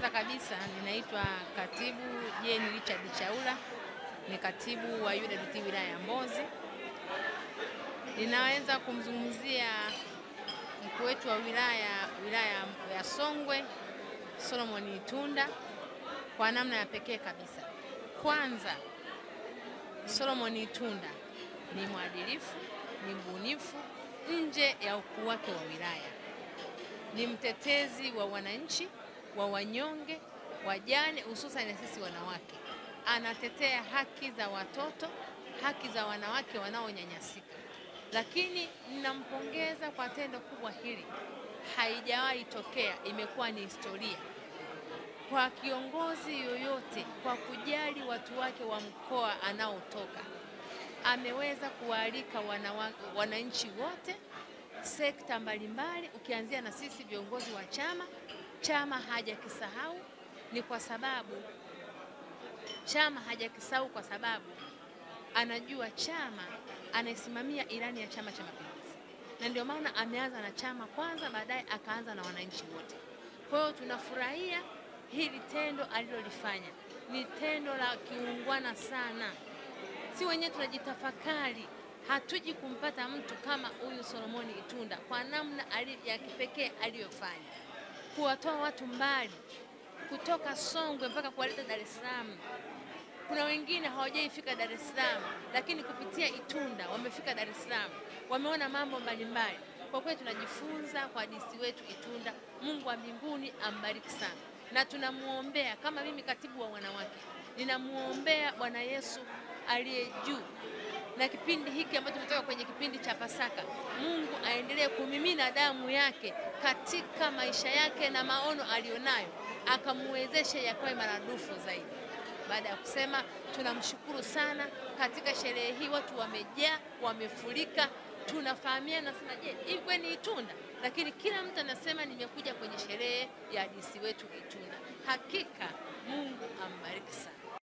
Kwanza kabisa ninaitwa Katibu Jane Richard Chaula, ni katibu wa UWT wilaya ya Mbozi. Ninaweza kumzungumzia mkuu wetu wa wilaya ya Songwe, Solomon Itunda, kwa namna ya pekee kabisa. Kwanza, Solomon Itunda ni mwadilifu, ni mbunifu nje ya ukuu wake wa wilaya. Ni mtetezi wa wananchi, wa wanyonge, wajane, hususan sisi wanawake. Anatetea haki za watoto, haki za wanawake wanaonyanyasika. Lakini ninampongeza kwa tendo kubwa hili. Haijawahi tokea, imekuwa ni historia kwa kiongozi yoyote kwa kujali watu wake wa mkoa anaotoka. Ameweza kualika wananchi wote, sekta mbalimbali, ukianzia na sisi viongozi wa chama hajakisahau. Ni kwa sababu chama hajakisahau, kwa sababu anajua chama anasimamia ilani ya Chama cha Mapinduzi, na ndio maana ameanza na chama kwanza, baadaye akaanza na wananchi wote. Kwa hiyo tunafurahia hili tendo alilolifanya, ni tendo la kiungwana sana. Si wenyewe tunajitafakari, hatuji kumpata mtu kama huyu Solomon Itunda kwa namna ya kipekee aliyofanya, kuwatoa watu mbali kutoka Songwe mpaka kuwaleta Dar es Salaam. Kuna wengine hawajaifika Dar es Salaam, lakini kupitia Itunda wamefika Dar es Salaam, wameona mambo mbalimbali. Kwa kweli tunajifunza kwa DC wetu Itunda. Mungu wa mbinguni ambariki sana, na tunamuombea. Kama mimi katibu wa wanawake, ninamuombea Bwana Yesu aliye juu, na kipindi hiki ambacho tumetoka kwenye kipindi cha Pasaka, Mungu aendelee kumimina damu yake katika maisha yake na maono alionayo, akamuwezeshe yakawe maradufu zaidi. Baada ya kusema tunamshukuru sana, katika sherehe hii watu wamejaa, wamefurika, tunafahamiana sana. Je, hivi ni Itunda? Lakini kila mtu anasema nimekuja kwenye sherehe ya DC wetu Itunda. Hakika Mungu ambariki sana.